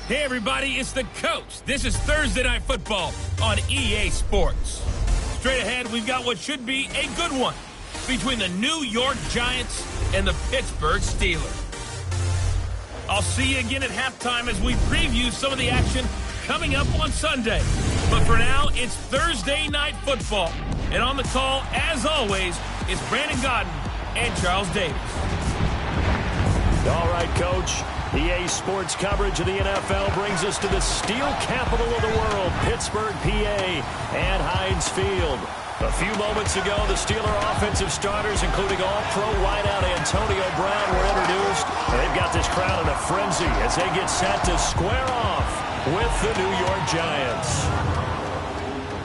Hey everybody, it's the coach. This is Thursday Night Football on EA Sports. Straight ahead, we've got what should be a good one between the New York Giants and the Pittsburgh Steelers. I'll see you again at halftime as we preview some of the action coming up on Sunday. But for now, it's Thursday Night Football. And on the call, as always, is Brandon Gaudin and Charles Davis. All right, Coach. EA Sports coverage of the NFL brings us to the steel capital of the world, Pittsburgh, PA, and Heinz Field. A few moments ago, the Steeler offensive starters, including all-pro wideout Antonio Brown, were introduced. And they've got this crowd in a frenzy as they get set to square off with the New York Giants.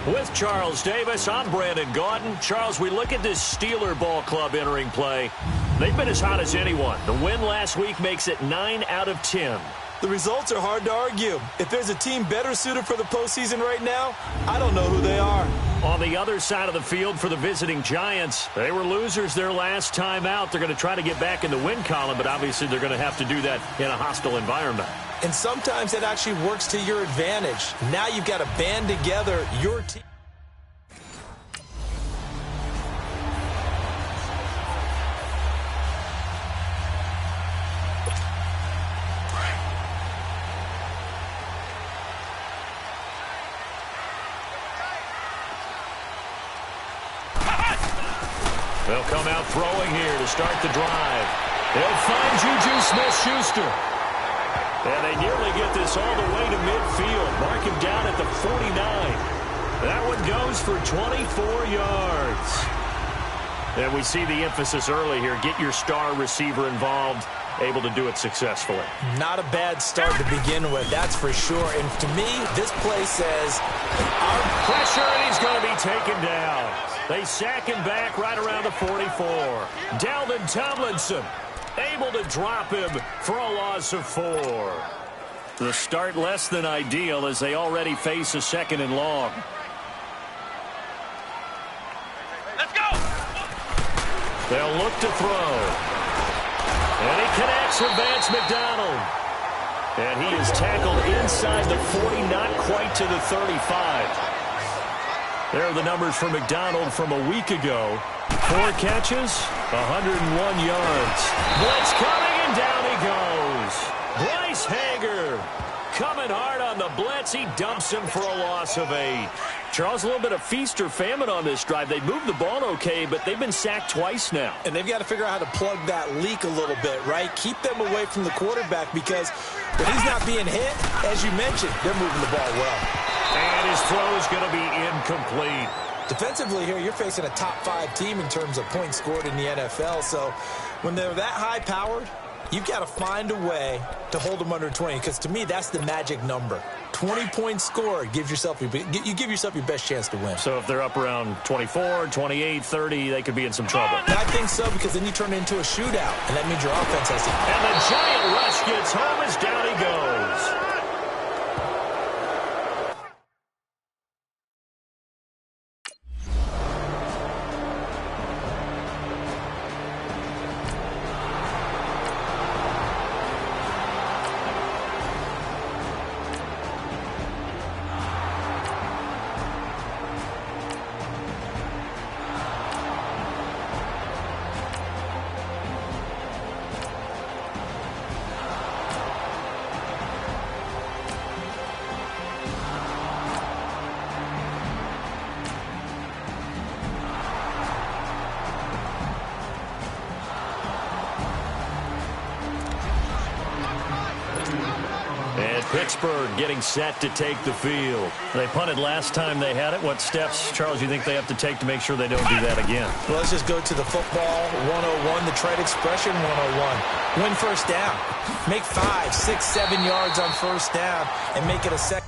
With Charles Davis, I'm Brandon Gaudin. Charles, we look at this Steeler ball club entering play. They've been as hot as anyone. The win last week makes it 9 out of 10. The results are hard to argue. If there's a team better suited for the postseason right now, I don't know who they are. On the other side of the field for the visiting Giants, they were losers their last time out. They're going to try to get back in the win column, but obviously they're going to have to do that in a hostile environment. And sometimes it actually works to your advantage. Now you've got to band together your team. They'll come out throwing here to start the drive. They'll find Juju Smith-Schuster. And they nearly get this all the way to midfield. Mark him down at the 49. That one goes for 24 yards. And we see the emphasis early here. Get your star receiver involved, able to do it successfully. Not a bad start to begin with, that's for sure. And to me, this play says, our pressure, and he's going to be taken down. They sack him back right around the 44. Dalvin Tomlinson able to drop him for a loss of 4. The start less than ideal as they already face a 2nd and long. Let's go! They'll look to throw. And he connects with Vance McDonald. And he is tackled inside the 40, not quite to the 35. There are the numbers for McDonald from a week ago. 4 catches, 101 yards. Blitz coming, and down he goes. Bryce Hager coming hard on the blitz. He dumps him for a loss of 8. Charles, a little bit of feast or famine on this drive. They moved the ball okay, but they've been sacked twice now. And they've got to figure out how to plug that leak a little bit, right? Keep them away from the quarterback because when he's not being hit, as you mentioned, they're moving the ball well. And his throw is going to be incomplete. Defensively here, you're facing a top-5 team in terms of points scored in the NFL. So when they're that high-powered, you've got to find a way to hold them under 20 because, to me, that's the magic number. 20 points scored, you give yourself your best chance to win. So if they're up around 24, 28, 30, they could be in some trouble. And I think so because then you turn it into a shootout, and that means your offense has to. And the giant rush gets home as down he goes. Pittsburgh getting set to take the field. They punted last time they had it. What steps, Charles, you think they have to take to make sure they don't do that again? Well, let's just go to the football 101, the trade expression 101. Win first down. Make 5, 6, 7 yards on first down and make it a second.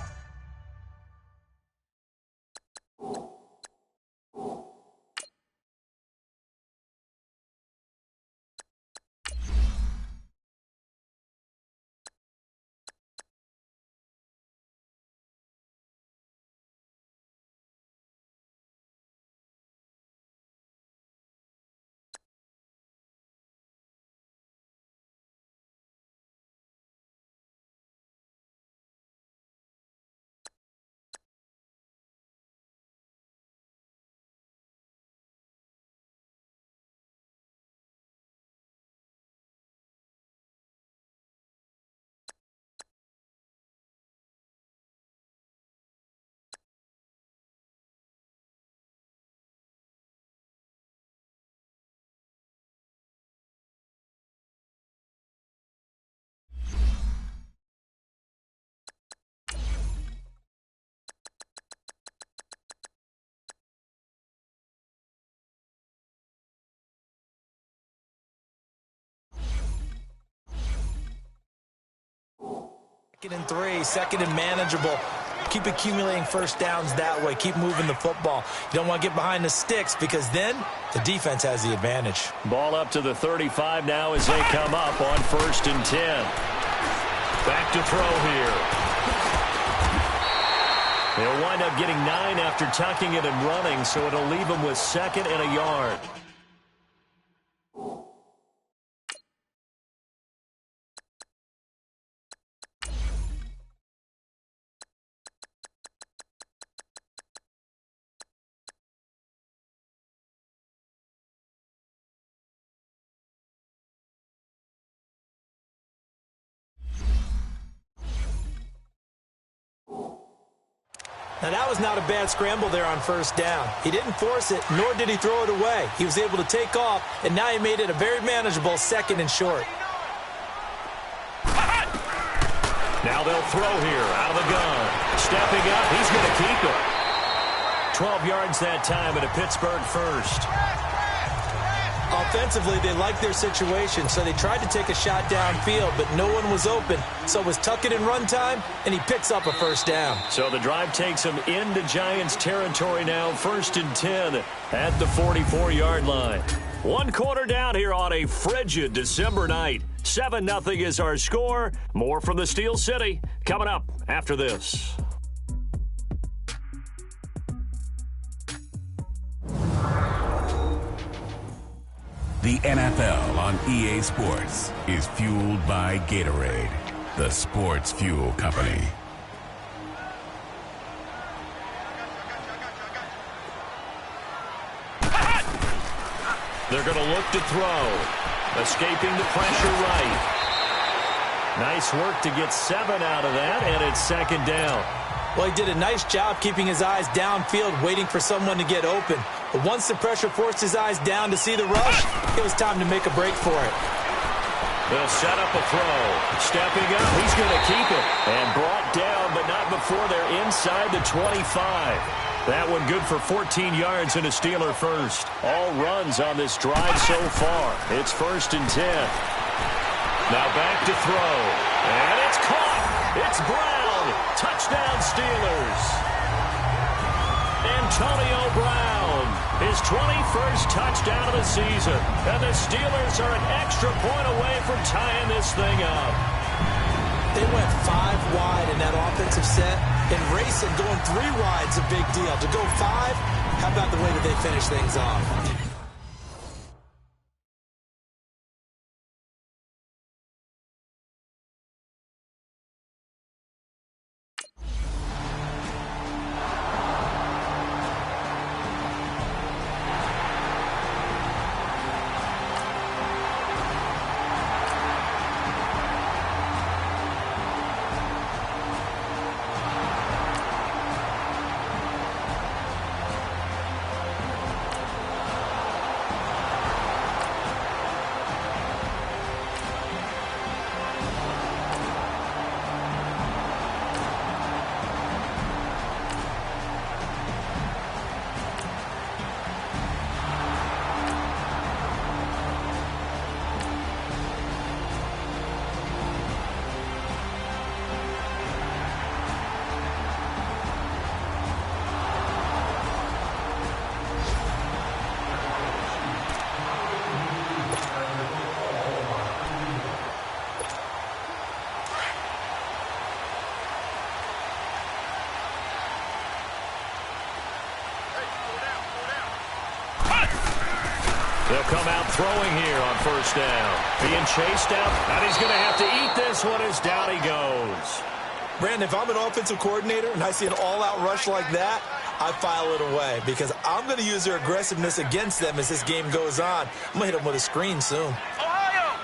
Second and 3, second and manageable. Keep accumulating first downs that way. Keep moving the football. You don't want to get behind the sticks because then the defense has the advantage. Ball up to the 35 now as they come up on 1st and 10. Back to throw here. They'll wind up getting 9 after tucking it and running, so it'll leave them with 2nd and a yard. Now, that was not a bad scramble there on first down. He didn't force it, nor did he throw it away. He was able to take off, and now he made it a very manageable 2nd and short. Now they'll throw here out of the gun. Stepping up, he's going to keep it. 12 yards that time and a Pittsburgh first. Offensively, they liked their situation, so they tried to take a shot downfield, but no one was open. So it was tuck it and run time, and he picks up a first down. So the drive takes him into Giants territory now, 1st and 10 at the 44-yard line. 1 quarter down here on a frigid December night. 7-0 is our score. More from the Steel City coming up after this. The NFL on EA Sports is fueled by Gatorade, the sports fuel company. They're going to look to throw. Escaping the pressure right. Nice work to get 7 out of that, and it's second down. Well, he did a nice job keeping his eyes downfield, waiting for someone to get open. But once the pressure forced his eyes down to see the rush, it was time to make a break for it. They'll set up a throw. Stepping up, he's going to keep it. And brought down, but not before they're inside the 25. That one good for 14 yards and a Steeler first. All runs on this drive so far. It's 1st and 10. Now back to throw. And it's caught. It's Brown. Touchdown Steelers. Antonio Brown. His 21st touchdown of the season. And the Steelers are an extra point away from tying this thing up. They went 5 wide in that offensive set. And racing, going 3 wide's a big deal. To go 5, how about the way that they finish things off? They'll come out throwing here on 1st down. Being chased out, and he's going to have to eat this one as down he goes. Brandon, if I'm an offensive coordinator and I see an all-out rush like that, I file it away because I'm going to use their aggressiveness against them as this game goes on. I'm going to hit them with a screen soon. Ohio!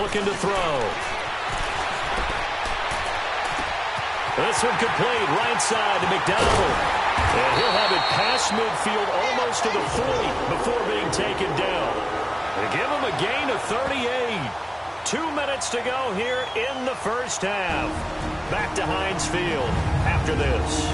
Looking to throw. This one complete, right side to McDonald. And he'll have it past midfield almost to the 40 before being taken down. They give him a gain of 38. 2 minutes to go here in the first half. Back to Heinz Field after this.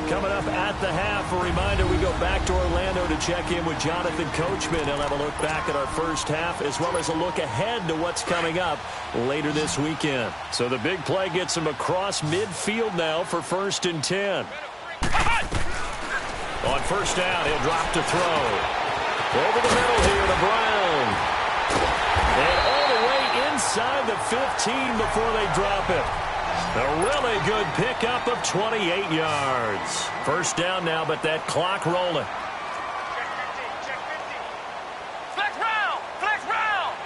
Coming up at the half, a reminder, we go back to Orlando to check in with Jonathan Coachman. He'll have a look back at our first half as well as a look ahead to what's coming up later this weekend. So the big play gets him across midfield now for 1st and 10. On 1st down, he'll drop to throw. Over the middle here to Brown. And all the way inside the 15 before they drop it. A really good pickup of 28 yards. 1st down now, but that clock rolling. Flex round! Flex round!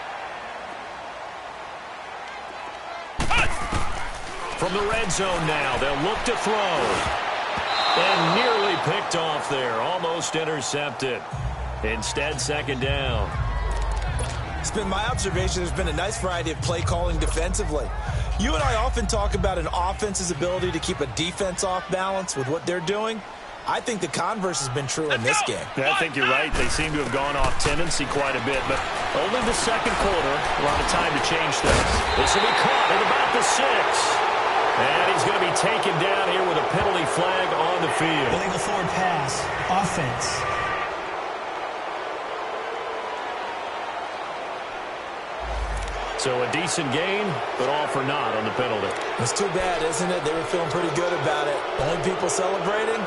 From the red zone now, they'll look to throw. And nearly picked off there, almost intercepted. Instead, 2nd down. It's been my observation there's been a nice variety of play calling defensively. You and I often talk about an offense's ability to keep a defense off balance with what they're doing. I think the converse has been true in this game. I think you're right. They seem to have gone off tendency quite a bit, but only the 2nd quarter, a lot of time to change things. This will be caught at about the 6. And he's going to be taken down here with a penalty flag on the field. Illegal forward pass. Offense. So a decent gain, but all for naught on the penalty. It's too bad, isn't it? They were feeling pretty good about it. Only people celebrating,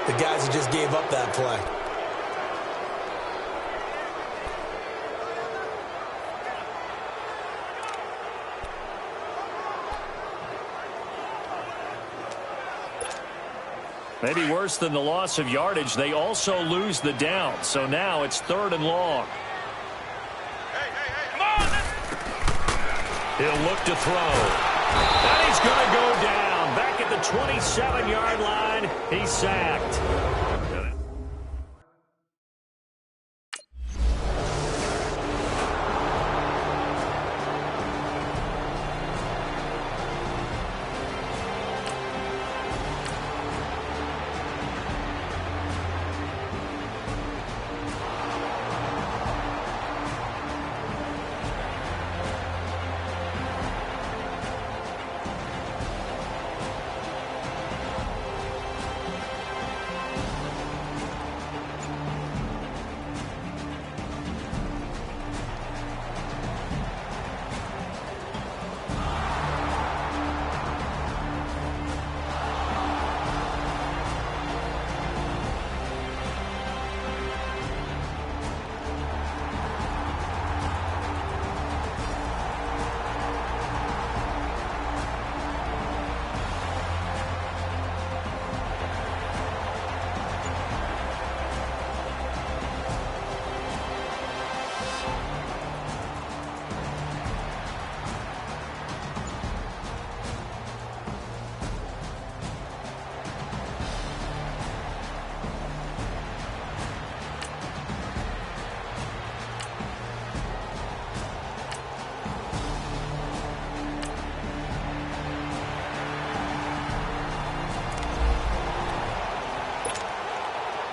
the guys who just gave up that play. Maybe worse than the loss of yardage, they also lose the down. So now it's 3rd and long. Come on, He'll look to throw. And he's going to go down. Back at the 27-yard line, he's sacked.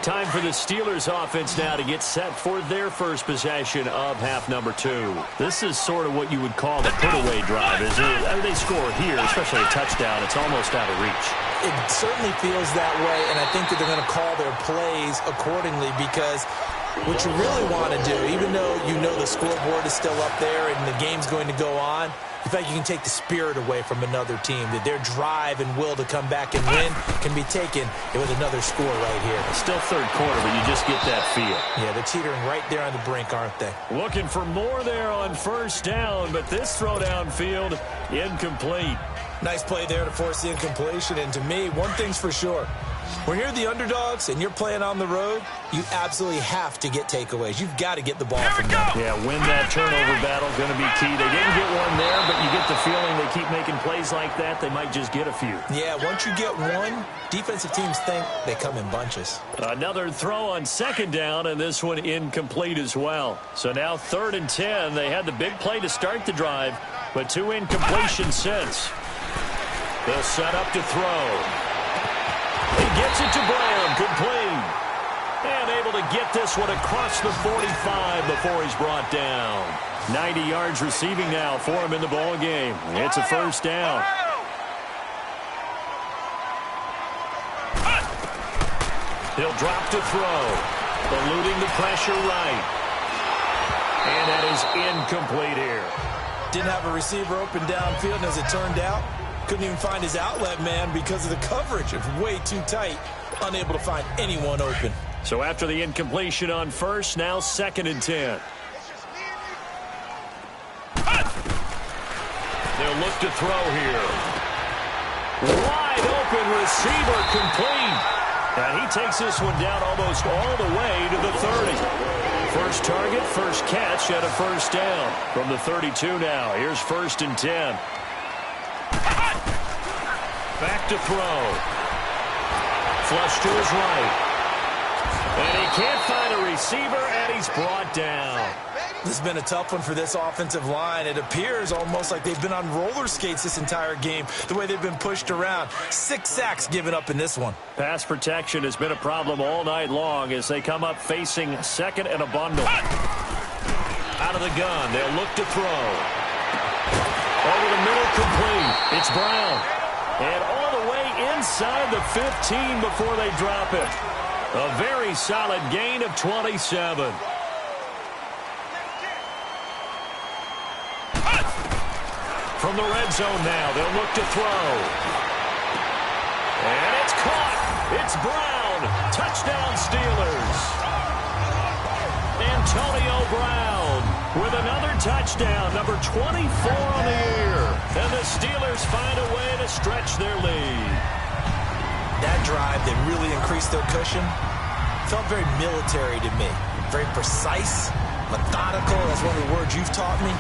Time for the Steelers offense now to get set for their first possession of half number 2. This is sort of what you would call the put-away drive, isn't it? I mean, they score here, especially a touchdown. It's almost out of reach. It certainly feels that way, and I think that they're going to call their plays accordingly because what you really want to do, even though you know the scoreboard is still up there and the game's going to go on, in fact, you can take the spirit away from another team. That their drive and will to come back and win can be taken with another score right here. It's still third quarter, but you just get that feel. Yeah, they're teetering right there on the brink, aren't they? Looking for more there on first down, but this throw downfield incomplete. Nice play there to force the incompletion. And to me, one thing's for sure. When you're the underdogs and you're playing on the road, you absolutely have to get takeaways. You've got to get the ball from them. Yeah, win that turnover battle, going to be key. They didn't get one there, but you get the feeling they keep making plays like that, they might just get a few. Yeah, once you get one, defensive teams think they come in bunches. Another throw on second down, and this one incomplete as well. So now 3rd and 10. They had the big play to start the drive, but 2 incompletions since. They'll set up to throw. He gets it to Brown, complete. And able to get this one across the 45 before he's brought down. 90 yards receiving now for him in the ball game. It's a first down. He'll drop to throw. Eluding the pressure right. And that is incomplete here. Didn't have a receiver open downfield, and as it turned out, couldn't even find his outlet man because of the coverage. It's way too tight. Unable to find anyone open. So after the incompletion on first, now 2nd and 10. They'll look to throw here. Wide open receiver complete. And he takes this one down almost all the way to the 30. First target, first catch, and a first down. From the 32 now, here's 1st and 10. Back to throw. Flush to his right. And he can't find a receiver, and he's brought down. This has been a tough one for this offensive line. It appears almost like they've been on roller skates this entire game, the way they've been pushed around. 6 sacks given up in this one. Pass protection has been a problem all night long as they come up facing second and a bundle. Out of the gun, they'll look to throw. Over the middle, complete. It's Brown. And all the way inside the 15 before they drop it. A very solid gain of 27. From the red zone now, they'll look to throw. And it's caught. It's Brown. Touchdown Steelers. Antonio Brown with another touchdown, number 24 on the year. And the Steelers find a way to stretch their lead. That drive, they really increased their cushion. Felt very military to me. Very precise, methodical. That's one of the words you've taught me.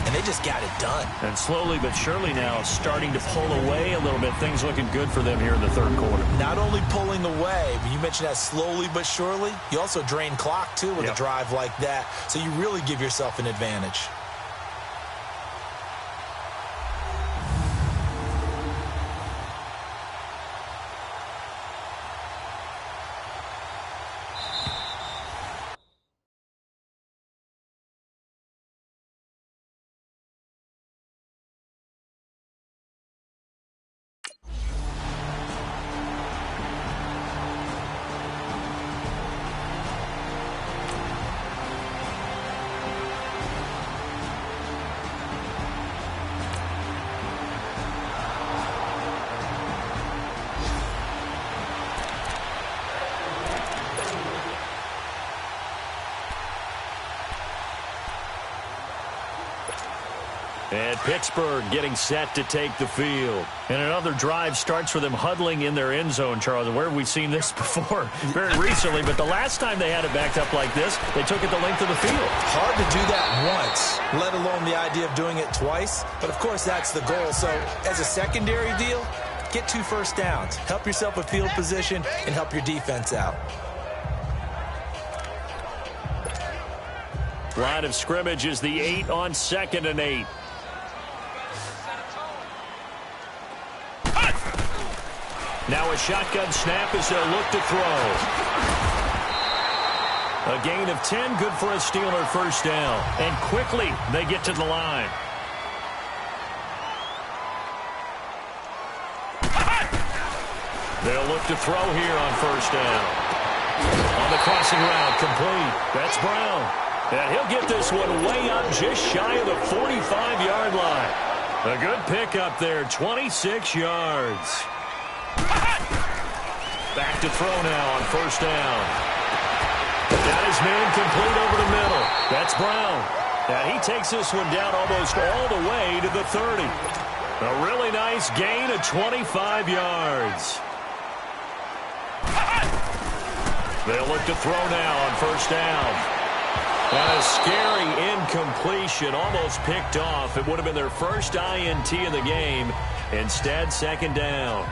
And they just got it done. And slowly but surely now starting to pull away a little bit. Things looking good for them here in the third quarter. Not only pulling away, but you mentioned that slowly but surely. You also drain clock, too, with a drive like that. So you really give yourself an advantage. And Pittsburgh getting set to take the field. And another drive starts for them huddling in their end zone, Charles. Where have we seen this before? Very recently, but the last time they had it backed up like this, they took it the length of the field. Hard to do that once, let alone the idea of doing it twice. But, of course, that's the goal. So, as a secondary deal, get 2 first downs. Help yourself with field position and help your defense out. Line of scrimmage is the 8 on 2nd and 8. Now a shotgun snap as they'll look to throw. A gain of 10, good for a Steeler first down. And quickly they get to the line. They'll look to throw here on first down. On the crossing route, complete. That's Brown. And he'll get this one way up just shy of the 45-yard line. A good pickup there, 26 yards. Back to throw now on first down. Got his man complete over the middle. That's Brown. And he takes this one down almost all the way to the 30. A really nice gain of 25 yards. They'll look to throw now on first down. And a scary incompletion, almost picked off. It would have been their first INT of the game. Instead, second down.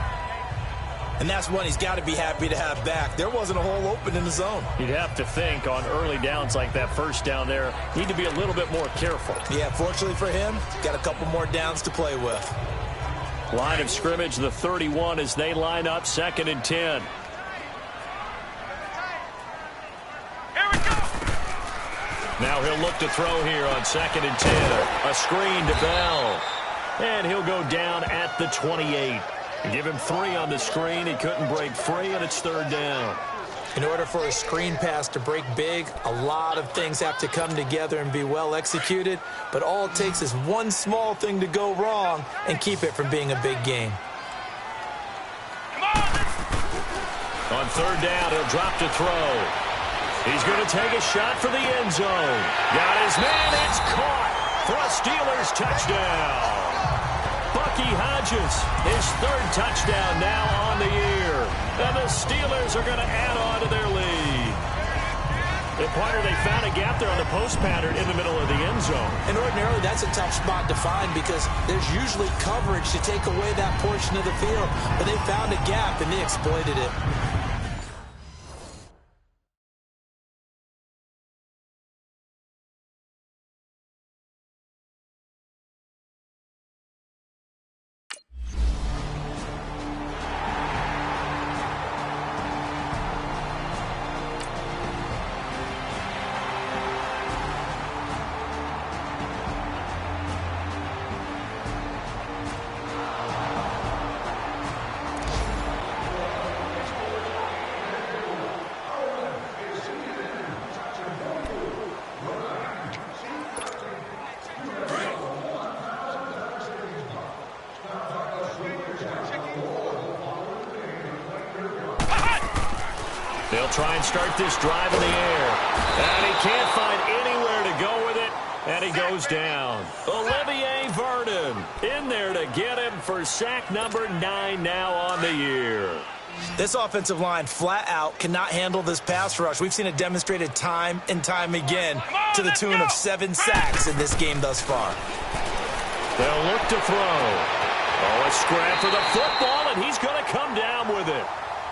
And that's one he's got to be happy to have back. There wasn't a hole open in the zone. You'd have to think on early downs like that first down there, need to be a little bit more careful. Yeah, fortunately for him, got a couple more downs to play with. Line of scrimmage, the 31 as they line up, 2nd and 10. Now he'll look to throw here on 2nd and 10. A screen to Bell. And he'll go down at the 28. Give him 3 on the screen. He couldn't break free, and it's 3rd down. In order for a screen pass to break big, a lot of things have to come together and be well executed. But all it takes is one small thing to go wrong and keep it from being a big game. On 3rd down, he'll drop to throw. He's going to take a shot for the end zone. Got his man. It's caught for a Steelers touchdown. Bucky Hodges, his 3rd touchdown now on the year. And the Steelers are going to add on to their lead. The partner, they found a gap there on the post pattern in the middle of the end zone. And ordinarily, that's a tough spot to find because there's usually coverage to take away that portion of the field. But they found a gap, and they exploited it. They'll try and start this drive in the air. And he can't find anywhere to go with it. And he goes down. Olivier Vernon in there to get him for sack number 9 now on the year. This offensive line flat out cannot handle this pass rush. We've seen it demonstrated time and time again to the tune of 7 sacks in this game thus far. They'll look to throw. Oh, a scrap for the football, and he's going to come down with it.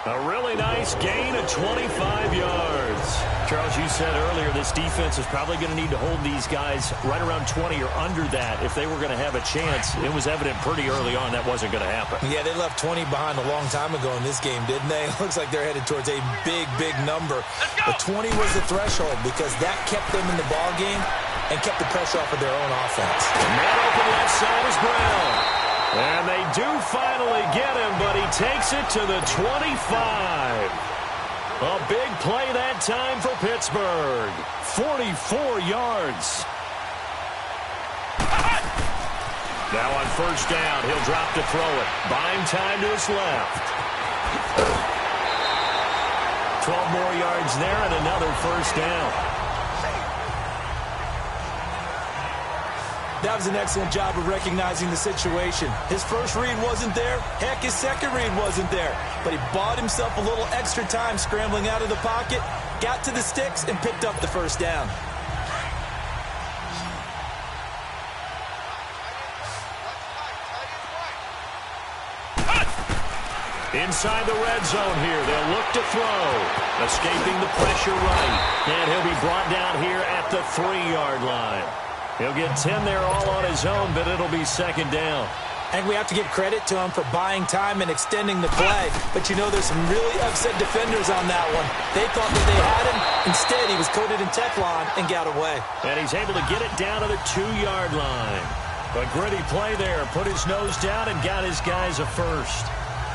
A really nice gain of 25 yards. Charles, you said earlier this defense is probably going to need to hold these guys right around 20 or under that if they were going to have a chance. It was evident pretty early on that wasn't going to happen. Yeah, they left 20 behind a long time ago in this game, didn't they? It looks like they're headed towards a big, big number. But 20 was the threshold because that kept them in the ball game and kept the pressure off of their own offense. And that open left side is Brown. And they do finally get him, but he takes it to the 25. A big play that time for Pittsburgh. 44 yards. Now on first down, he'll drop to throw it. Buying time to his left. 12 more yards there and another first down. That was an excellent job of recognizing the situation. His first read wasn't there. Heck, his second read wasn't there. But he bought himself a little extra time scrambling out of the pocket, got to the sticks, and picked up the first down. Inside the red zone here, they'll look to throw. Escaping the pressure right. And he'll be brought down here at the 3-yard line. He'll get 10 there all on his own, but it'll be second down. And we have to give credit to him for buying time and extending the play. But you know, there's some really upset defenders on that one. They thought that they had him. Instead, he was coated in Teflon and got away. And he's able to get it down to the 2-yard line. A gritty play there. Put his nose down and got his guys a first.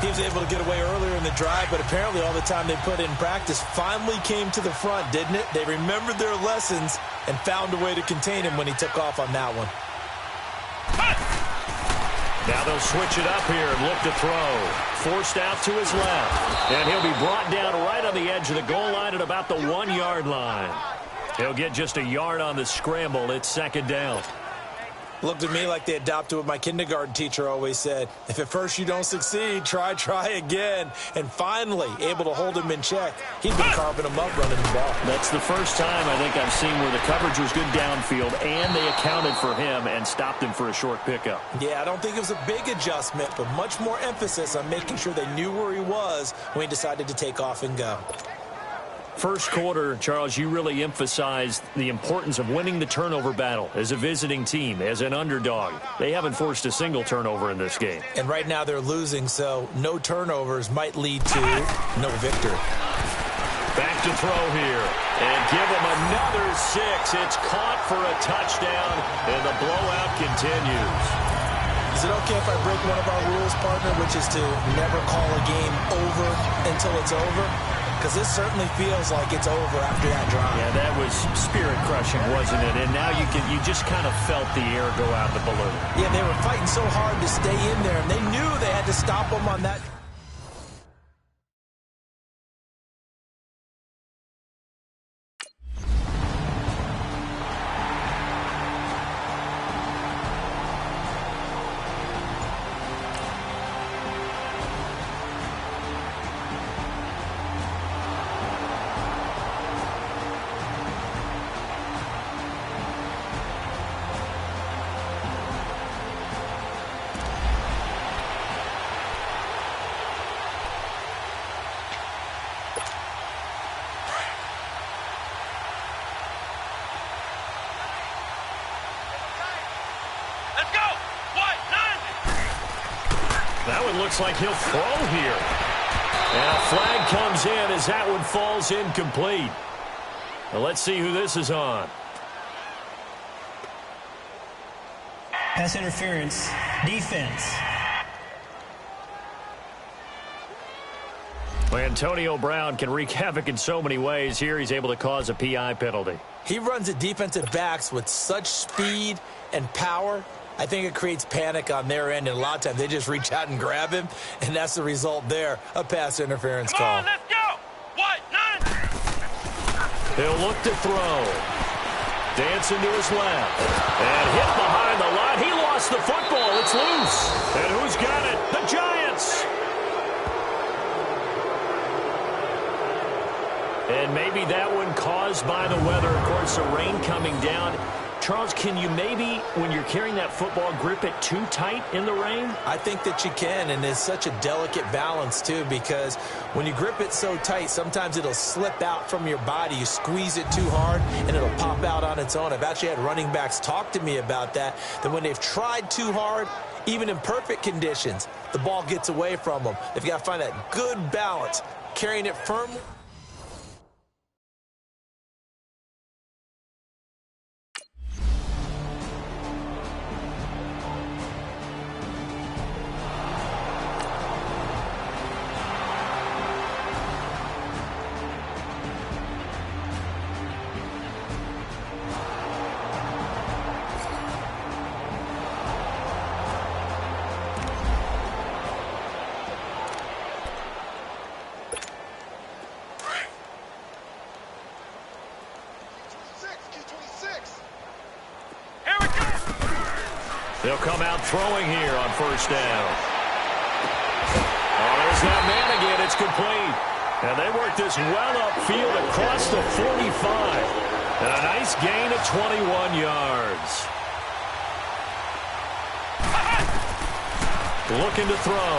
He was able to get away earlier in the drive, but apparently all the time they put in practice finally came to the front, didn't it? They remembered their lessons and found a way to contain him when he took off on that one. Now they'll switch it up here and look to throw. Forced out to his left. And he'll be brought down right on the edge of the goal line at about the 1-yard line. He'll get just a yard on the scramble. It's second down. Looked at me like they adopted what my kindergarten teacher always said. If at first you don't succeed, try again. And finally, able to hold him in check. He'd been carving him up running the ball. That's the first time I think I've seen where the coverage was good downfield and they accounted for him and stopped him for a short pickup. Yeah, I don't think it was a big adjustment, but much more emphasis on making sure they knew where he was when he decided to take off and go. First quarter, Charles, you really emphasized the importance of winning the turnover battle as a visiting team, as an underdog. They haven't forced a single turnover in this game. And right now they're losing, so no turnovers might lead to no victory. Back to throw here. And give him another 6. It's caught for a touchdown, and the blowout continues. Is it okay if I break one of our rules, partner, which is to never call a game over until it's over? Because this certainly feels like it's over after that drive. Yeah, that was spirit-crushing, wasn't it? And now you just kind of felt the air go out the balloon. Yeah, they were fighting so hard to stay in there, and they knew they had to stop them on that. That one looks like he'll throw here. And a flag comes in as that one falls incomplete. Well, let's see who this is on. Pass interference. Defense. Well, Antonio Brown can wreak havoc in so many ways. Here he's able to cause a PI penalty. He runs at defensive backs with such speed and power. I think it creates panic on their end, and a lot of times they just reach out and grab him, and that's the result there, a pass interference call. Come on, let's go! What? 9! He'll look to throw. Dancing to his left. And hit behind the line. He lost the football. It's loose. And who's got it? The Giants. And maybe that one caused by the weather. Of course, the rain coming down. Charles, can you maybe, when you're carrying that football, grip it too tight in the rain? I think that you can, and it's such a delicate balance, too, because when you grip it so tight, sometimes it'll slip out from your body. You squeeze it too hard, and it'll pop out on its own. I've actually had running backs talk to me about that when they've tried too hard, even in perfect conditions, the ball gets away from them. They've got to find that good balance, carrying it firmly. They'll come out throwing here on first down. Oh, there's that man again. It's complete. And they work this well upfield across the 45. And a nice gain of 21 yards. Looking to throw.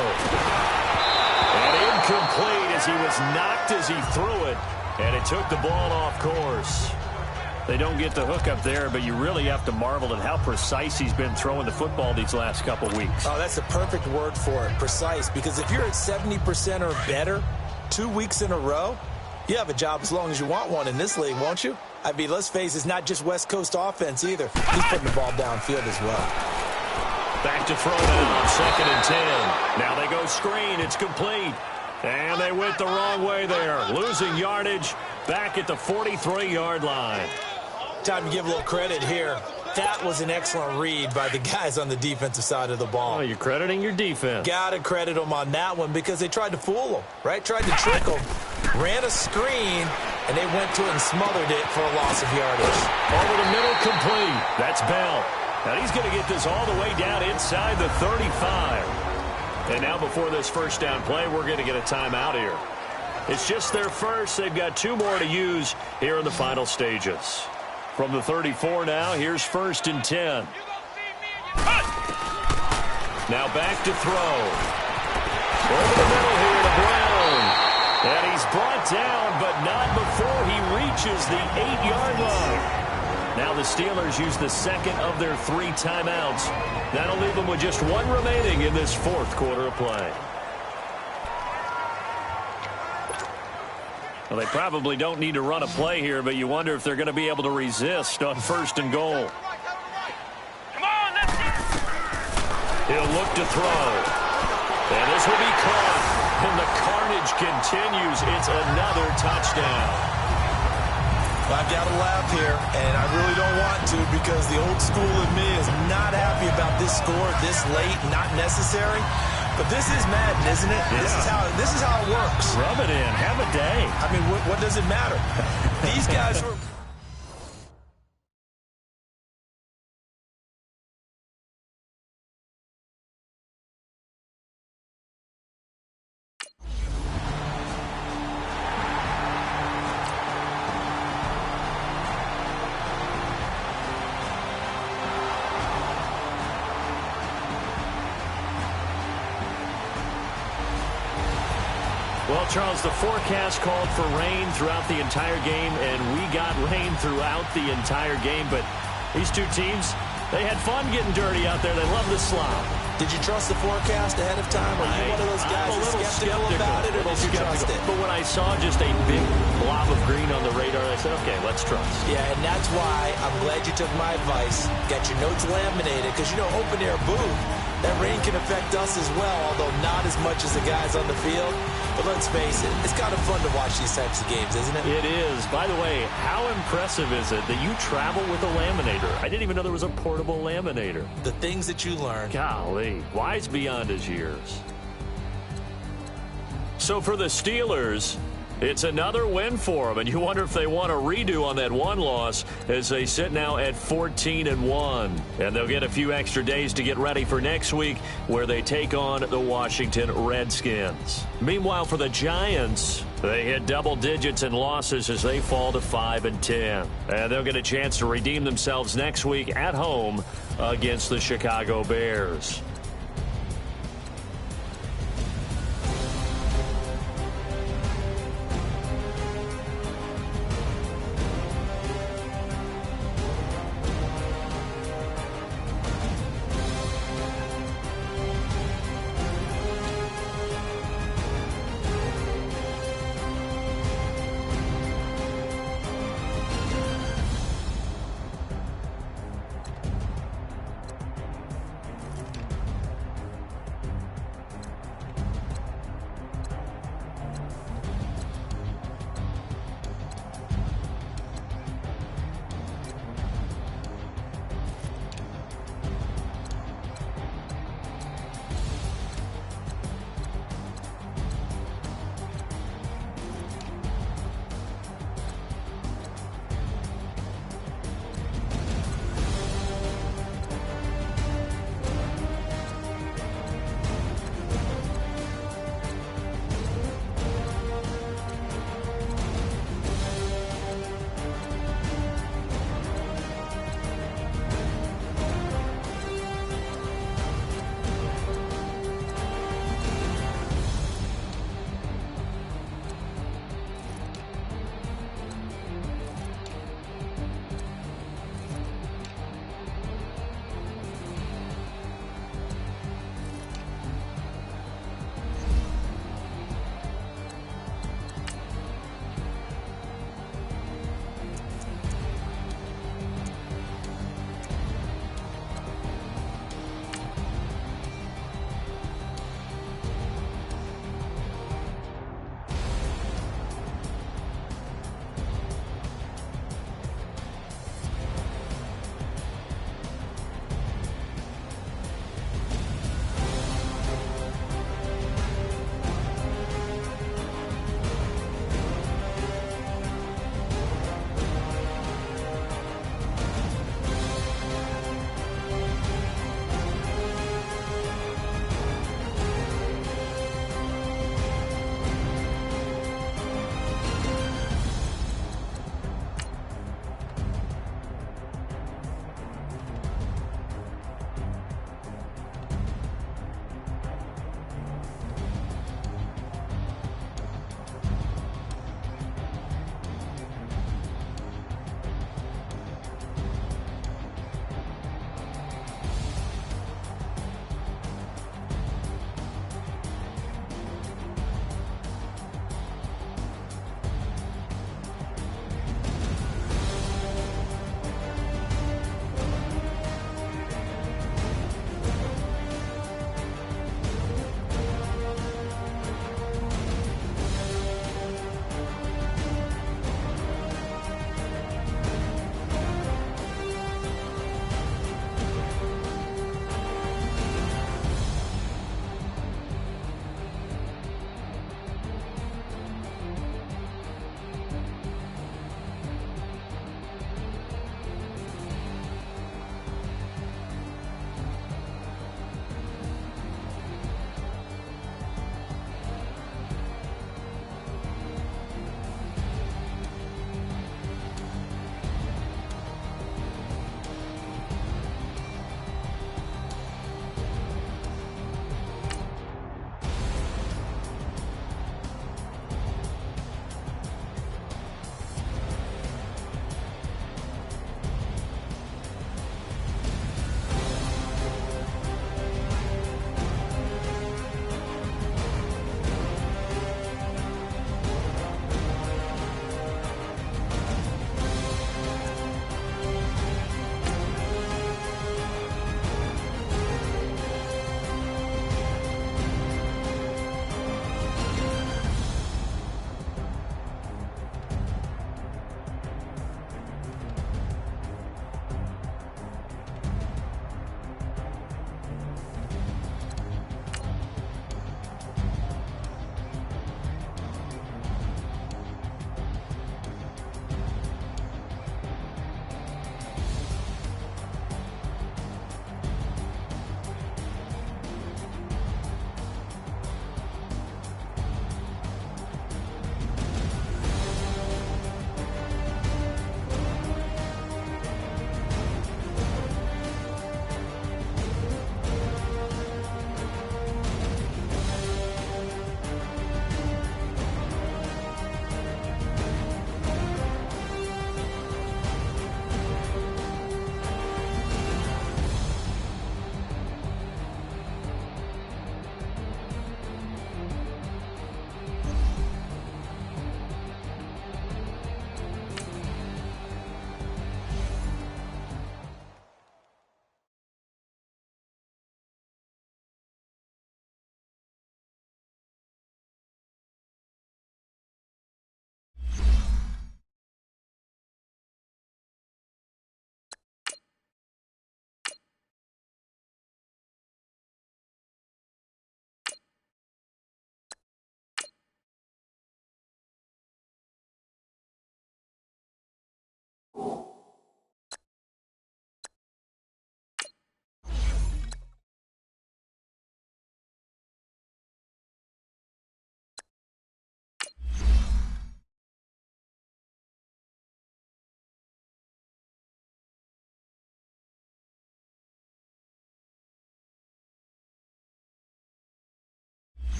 And incomplete as he was knocked as he threw it. And it took the ball off course. They don't get the hook up there, but you really have to marvel at how precise he's been throwing the football these last couple weeks. Oh, that's the perfect word for it, precise, because if you're at 70% or better 2 weeks in a row, you have a job as long as you want one in this league, won't you? I mean, let's face it, it's not just West Coast offense either. He's putting the ball downfield as well. Back to throw now on 2nd and 10. Now they go screen. It's complete. And they went the wrong way there. Losing yardage back at the 43-yard line. Time to give a little credit here. That was an excellent read by the guys on the defensive side of the ball. Oh, you're crediting your defense. Got to credit them on that one because they tried to fool them, right? Tried to trick them. Ran a screen, and they went to it and smothered it for a loss of yardage. Over the middle, complete. That's Bell. Now he's going to get this all the way down inside the 35. And now before this first down play, we're going to get a timeout here. It's just their first. They've got 2 more to use here in the final stages. From the 34 now, here's 1st and 10. Now back to throw. Over the middle here to Brown. And he's brought down, but not before he reaches the 8-yard line. Now the Steelers use the second of their 3 timeouts. That'll leave them with just 1 remaining in this 4th quarter of play. Well, they probably don't need to run a play here, but you wonder if they're going to be able to resist on 1st and goal. Come on, let's go. He'll look to throw. And this will be caught. And the carnage continues. It's another touchdown. I've got to laugh here, and I really don't want to because the old school in me is not happy about this score this late, not necessary. But this is Madden, isn't it? Yeah. This is how it works. Rub it in. Have a day. I mean, what does it matter? These guys were... Well, Charles, the forecast called for rain throughout the entire game, and we got rain throughout the entire game. But these 2 teams, they had fun getting dirty out there. They love the slop. Did you trust the forecast ahead of time? Are you one of those guys that's skeptical about it, or did you trust it? But when I saw just a big blob of green on the radar, I said, okay, let's trust. Yeah, and that's why I'm glad you took my advice. Got your notes laminated, because, you know, open-air booth, that rain can affect us as well, although not as much as the guys on the field. But let's face it, it's kind of fun to watch these types of games, isn't it? It is. By the way, how impressive is it that you travel with a laminator? I didn't even know there was a portable laminator. The things that you learn. Golly, wise beyond his years. So for the Steelers, It's another win for them, and you wonder if they want a redo on that one loss as they sit now at 14-1. And they'll get a few extra days to get ready for next week where they take on the Washington Redskins. Meanwhile, for the Giants, they hit double digits in losses as they fall to 5-10. And they'll get a chance to redeem themselves next week at home against the Chicago Bears.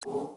you